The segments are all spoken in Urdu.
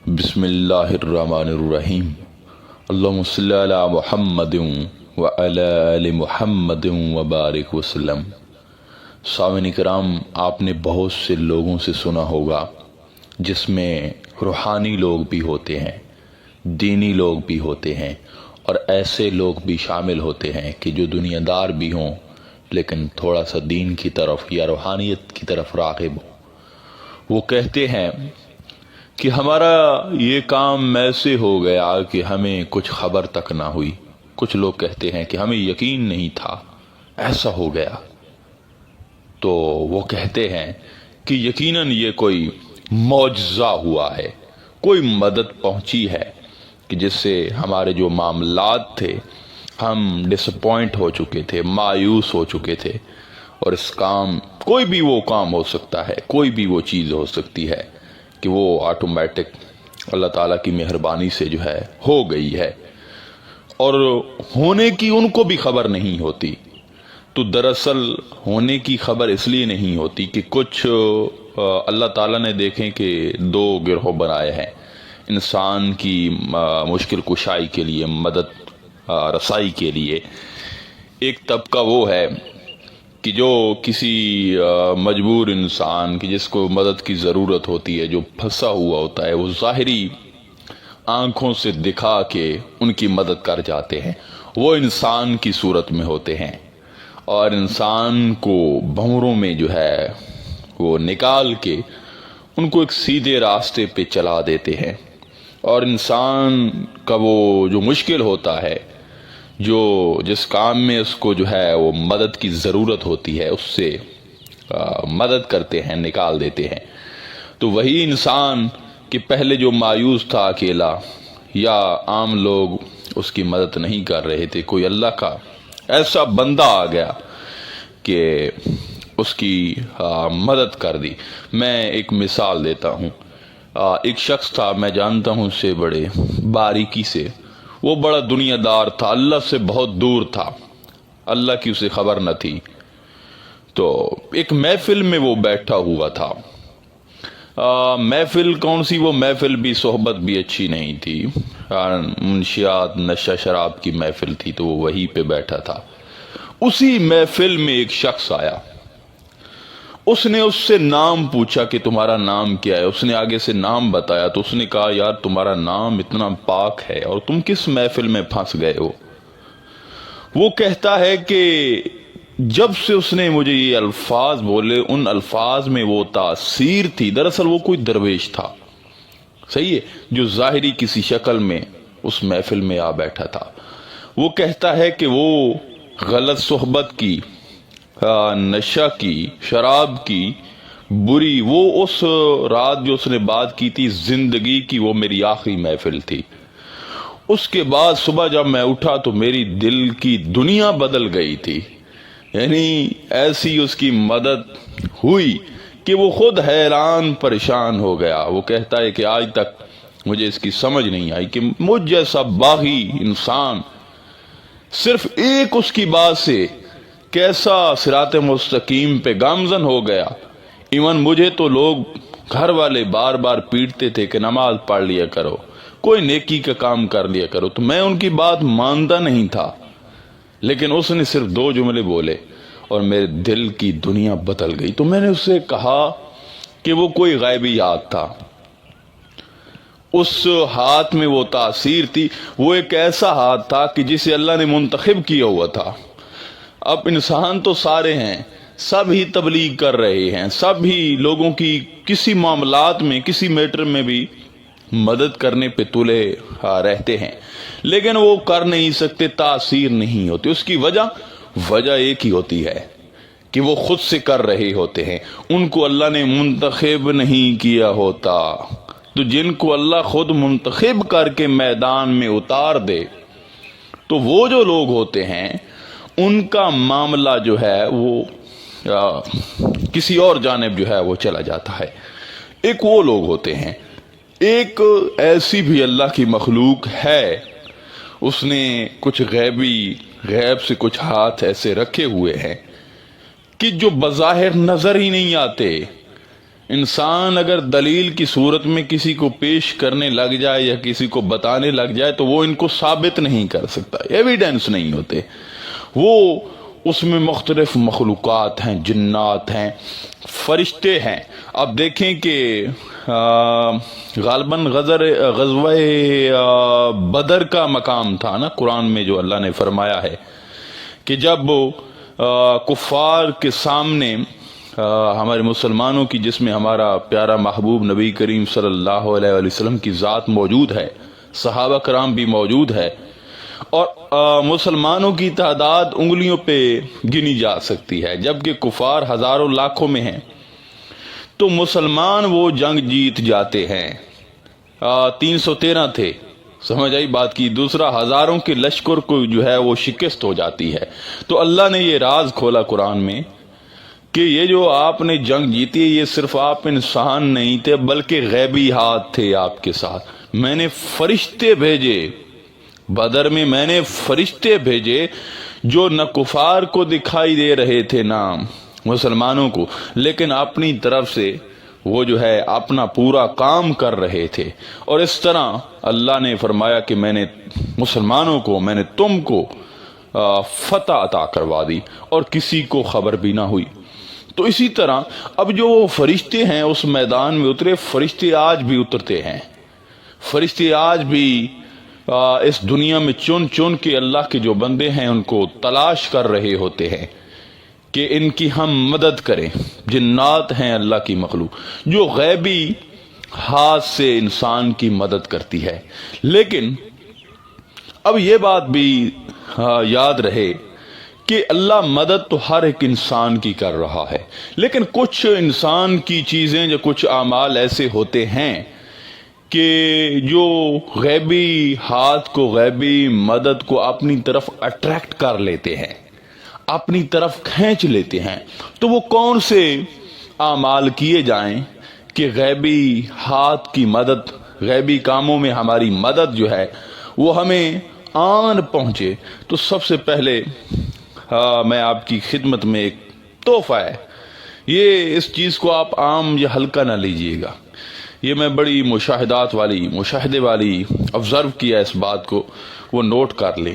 بسم اللہ الرحمن الرحیم اللہم صلی علی محمد وعلی آل محمد وبارک وسلم۔ سامعین کرام، آپ نے بہت سے لوگوں سے سنا ہوگا جس میں روحانی لوگ بھی ہوتے ہیں، دینی لوگ بھی ہوتے ہیں، اور ایسے لوگ بھی شامل ہوتے ہیں کہ جو دنیا دار بھی ہوں لیکن تھوڑا سا دین کی طرف یا روحانیت کی طرف راغب ہوں۔ وہ کہتے ہیں کہ ہمارا یہ کام ایسے ہو گیا کہ ہمیں کچھ خبر تک نہ ہوئی۔ کچھ لوگ کہتے ہیں کہ ہمیں یقین نہیں تھا، ایسا ہو گیا۔ تو وہ کہتے ہیں کہ یقیناً یہ کوئی معجزہ ہوا ہے، کوئی مدد پہنچی ہے کہ جس سے ہمارے جو معاملات تھے ہم ڈسپوائنٹ ہو چکے تھے، مایوس ہو چکے تھے، اور اس کام کوئی بھی وہ کام ہو سکتا ہے، کوئی بھی وہ چیز ہو سکتی ہے کہ وہ آٹومیٹک اللہ تعالیٰ کی مہربانی سے جو ہے ہو گئی ہے، اور ہونے کی ان کو بھی خبر نہیں ہوتی۔ تو دراصل ہونے کی خبر اس لیے نہیں ہوتی کہ کچھ اللہ تعالیٰ نے دیکھیں کہ دو گروہ بنائے ہیں انسان کی مشکل کشائی کے لیے، مدد رسائی کے لیے۔ ایک طبقہ وہ ہے کہ جو کسی مجبور انسان کی جس کو مدد کی ضرورت ہوتی ہے، جو پھنسا ہوا ہوتا ہے، وہ ظاہری آنکھوں سے دکھا کے ان کی مدد کر جاتے ہیں۔ وہ انسان کی صورت میں ہوتے ہیں اور انسان کو بھنوروں میں جو ہے وہ نکال کے ان کو ایک سیدھے راستے پہ چلا دیتے ہیں، اور انسان کا وہ جو مشکل ہوتا ہے، جو جس کام میں اس کو جو ہے وہ مدد کی ضرورت ہوتی ہے، اس سے مدد کرتے ہیں، نکال دیتے ہیں۔ تو وہی انسان کہ پہلے جو مایوس تھا، اکیلا، یا عام لوگ اس کی مدد نہیں کر رہے تھے، کوئی اللہ کا ایسا بندہ آ گیا کہ اس کی مدد کر دی۔ میں ایک مثال دیتا ہوں۔ ایک شخص تھا، میں جانتا ہوں اسے بڑے باریکی سے، وہ بڑا دنیا دار تھا، اللہ سے بہت دور تھا، اللہ کی اسے خبر نہ تھی۔ تو ایک محفل میں وہ بیٹھا ہوا تھا۔ محفل کون سی؟ وہ محفل بھی، صحبت بھی اچھی نہیں تھی، منشیات، نشہ شراب کی محفل تھی، تو وہ وہیں پہ بیٹھا تھا۔ اسی محفل میں ایک شخص آیا، اس نے اس سے نام پوچھا کہ تمہارا نام کیا ہے؟ اس نے آگے سے نام بتایا، تو اس نے کہا یار تمہارا نام اتنا پاک ہے اور تم کس محفل میں پھنس گئے ہو؟ وہ کہتا ہے کہ جب سے اس نے مجھے یہ الفاظ بولے، ان الفاظ میں وہ تاثیر تھی۔ دراصل وہ کوئی درویش تھا، صحیح ہے، جو ظاہری کسی شکل میں اس محفل میں آ بیٹھا تھا۔ وہ کہتا ہے کہ وہ غلط صحبت کی، نشہ کی، شراب کی، بری، وہ اس رات جو اس نے بات کی تھی زندگی کی، وہ میری آخری محفل تھی۔ اس کے بعد صبح جب میں اٹھا تو میری دل کی دنیا بدل گئی تھی، یعنی ایسی اس کی مدد ہوئی کہ وہ خود حیران پریشان ہو گیا۔ وہ کہتا ہے کہ آج تک مجھے اس کی سمجھ نہیں آئی کہ مجھ جیسا باغی انسان صرف ایک اس کی بات سے کیسا صراط مستقیم پہ گامزن ہو گیا۔ ایون مجھے تو لوگ گھر والے بار بار پیٹتے تھے کہ نماز پڑھ لیا کرو، کوئی نیکی کا کام کر لیا کرو، تو میں ان کی بات مانتا نہیں تھا، لیکن اس نے صرف دو جملے بولے اور میرے دل کی دنیا بدل گئی۔ تو میں نے اس سے کہا کہ وہ کوئی غیبی ہاتھ تھا، اس ہاتھ میں وہ تاثیر تھی، وہ ایک ایسا ہاتھ تھا کہ جسے اللہ نے منتخب کیا ہوا تھا۔ اب انسان تو سارے ہیں، سب ہی تبلیغ کر رہے ہیں، سب ہی لوگوں کی کسی معاملات میں، کسی میٹر میں بھی مدد کرنے پہ تلے رہتے ہیں، لیکن وہ کر نہیں سکتے، تاثیر نہیں ہوتی۔ اس کی وجہ ایک ہی ہوتی ہے کہ وہ خود سے کر رہے ہوتے ہیں، ان کو اللہ نے منتخب نہیں کیا ہوتا۔ تو جن کو اللہ خود منتخب کر کے میدان میں اتار دے، تو وہ جو لوگ ہوتے ہیں ان کا معاملہ جو ہے وہ کسی اور جانب جو ہے وہ چلا جاتا ہے۔ ایک وہ لوگ ہوتے ہیں، ایک ایسی بھی اللہ کی مخلوق ہے، اس نے کچھ غیب سے کچھ ہاتھ ایسے رکھے ہوئے ہیں کہ جو بظاہر نظر ہی نہیں آتے، انسان اگر دلیل کی صورت میں کسی کو پیش کرنے لگ جائے یا کسی کو بتانے لگ جائے تو وہ ان کو ثابت نہیں کر سکتا، ایویڈنس نہیں ہوتے۔ وہ اس میں مختلف مخلوقات ہیں، جنات ہیں، فرشتے ہیں۔ اب دیکھیں کہ غالباً غزوہ بدر کا مقام تھا نا قرآن میں، جو اللہ نے فرمایا ہے کہ جب کفار کے سامنے ہمارے مسلمانوں کی، جس میں ہمارا پیارا محبوب نبی کریم صلی اللہ علیہ وسلم کی ذات موجود ہے، صحابہ کرام بھی موجود ہے، اور مسلمانوں کی تعداد انگلیوں پہ گنی جا سکتی ہے، جبکہ کفار ہزاروں لاکھوں میں ہیں، تو مسلمان وہ جنگ جیت جاتے ہیں۔ 313 تھے، سمجھ آئی بات کی۔ دوسرا، ہزاروں کے لشکر کو جو ہے وہ شکست ہو جاتی ہے۔ تو اللہ نے یہ راز کھولا قرآن میں کہ یہ جو آپ نے جنگ جیتی ہے، یہ صرف آپ انسان نہیں تھے بلکہ غیبی ہاتھ تھے آپ کے ساتھ۔ میں نے فرشتے بھیجے بدر میں، میں نے فرشتے بھیجے جو نہ کفار کو دکھائی دے رہے تھے نہ مسلمانوں کو، لیکن اپنی طرف سے وہ جو ہے اپنا پورا کام کر رہے تھے۔ اور اس طرح اللہ نے فرمایا کہ میں نے مسلمانوں کو، میں نے تم کو فتح عطا کروا دی اور کسی کو خبر بھی نہ ہوئی۔ تو اسی طرح اب جو فرشتے ہیں اس میدان میں اترے، فرشتے آج بھی اترتے ہیں، فرشتے آج بھی اس دنیا میں چن چن کے اللہ کے جو بندے ہیں ان کو تلاش کر رہے ہوتے ہیں کہ ان کی ہم مدد کریں۔ جنات ہیں اللہ کی مخلوق جو غیبی ہاتھ سے انسان کی مدد کرتی ہے۔ لیکن اب یہ بات بھی یاد رہے کہ اللہ مدد تو ہر ایک انسان کی کر رہا ہے، لیکن کچھ انسان کی چیزیں یا کچھ اعمال ایسے ہوتے ہیں کہ جو غیبی ہاتھ کو، غیبی مدد کو اپنی طرف اٹریکٹ کر لیتے ہیں، اپنی طرف کھینچ لیتے ہیں۔ تو وہ کون سے اعمال کیے جائیں کہ غیبی ہاتھ کی مدد، غیبی کاموں میں ہماری مدد جو ہے وہ ہمیں آن پہنچے؟ تو سب سے پہلے میں آپ کی خدمت میں ایک تحفہ ہے، یہ اس چیز کو آپ عام یا ہلکا نہ لیجئے گا، یہ میں بڑی مشاہدے والی آبزرو کیا اس بات کو، وہ نوٹ کر لیں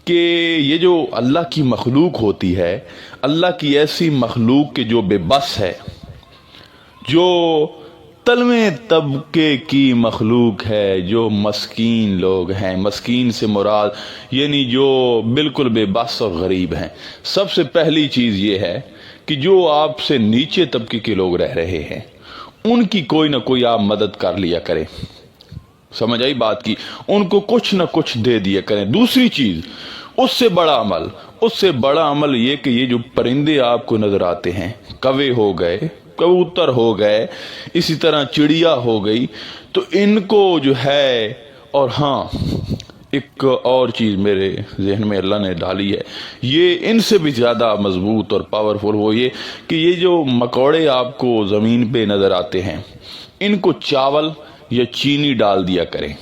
کہ یہ جو اللہ کی مخلوق ہوتی ہے، اللہ کی ایسی مخلوق کے جو بے بس ہے، جو تلویں طبقے کی مخلوق ہے، جو مسکین لوگ ہیں، مسکین سے مراد یعنی جو بالکل بے بس اور غریب ہیں۔ سب سے پہلی چیز یہ ہے کہ جو آپ سے نیچے طبقے کے لوگ رہ رہے ہیں ان کی کوئی نہ کوئی آپ مدد کر لیا کریں، سمجھ آئی بات کی، ان کو کچھ نہ کچھ دے دیا کریں۔ دوسری چیز، اس سے بڑا عمل یہ کہ یہ جو پرندے آپ کو نظر آتے ہیں، کوے ہو گئے، کبوتر ہو گئے، اسی طرح چڑیا ہو گئی، تو ان کو جو ہے، اور ہاں ایک اور چیز میرے ذہن میں اللہ نے ڈالی ہے، یہ ان سے بھی زیادہ مضبوط اور پاورفل، وہ یہ کہ یہ جو مکوڑے آپ کو زمین پہ نظر آتے ہیں، ان کو چاول یا چینی ڈال دیا کریں،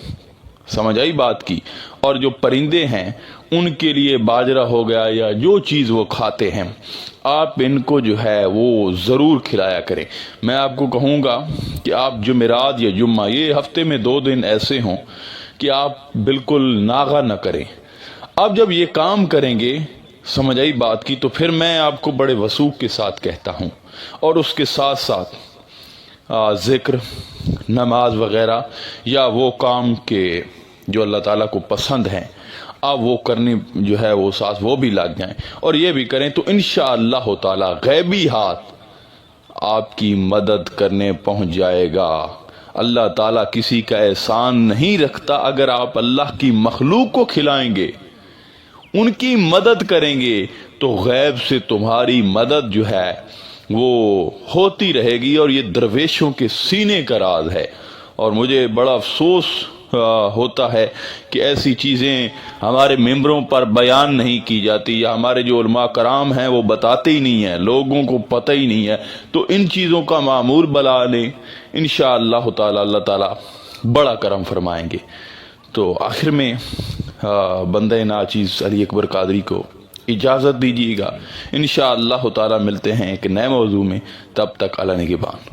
سمجھ آئی بات کی۔ اور جو پرندے ہیں ان کے لیے باجرہ ہو گیا یا جو چیز وہ کھاتے ہیں، آپ ان کو جو ہے وہ ضرور کھلایا کریں۔ میں آپ کو کہوں گا کہ آپ جمعرات یا جمعہ، یہ ہفتے میں 2 دن ایسے ہوں کہ آپ بالکل ناغہ نہ کریں۔ آپ جب یہ کام کریں گے، سمجھ آئی بات کی، تو پھر میں آپ کو بڑے وثوق کے ساتھ کہتا ہوں، اور اس کے ساتھ ساتھ ذکر، نماز وغیرہ یا وہ کام کے جو اللہ تعالیٰ کو پسند ہیں، آپ وہ کرنے جو ہے وہ ساتھ وہ بھی لگ جائیں اور یہ بھی کریں، تو انشاءاللہ تعالیٰ غیبی ہاتھ آپ کی مدد کرنے پہنچ جائے گا۔ اللہ تعالیٰ کسی کا احسان نہیں رکھتا، اگر آپ اللہ کی مخلوق کو کھلائیں گے، ان کی مدد کریں گے، تو غیب سے تمہاری مدد جو ہے وہ ہوتی رہے گی، اور یہ درویشوں کے سینے کا راز ہے۔ اور مجھے بڑا افسوس ہوتا ہے کہ ایسی چیزیں ہمارے ممبروں پر بیان نہیں کی جاتی، یا ہمارے جو علماء کرام ہیں وہ بتاتے ہی نہیں ہیں، لوگوں کو پتہ ہی نہیں ہے۔ تو ان چیزوں کا معمول بنا لیں، انشاءاللہ تعالی اللہ تعالی بڑا کرم فرمائیں گے۔ تو آخر میں بندہ ناچیز علی اکبر قادری کو اجازت دیجیے گا، انشاءاللہ تعالی ملتے ہیں ایک نئے موضوع میں، تب تک اللہ نگہبان۔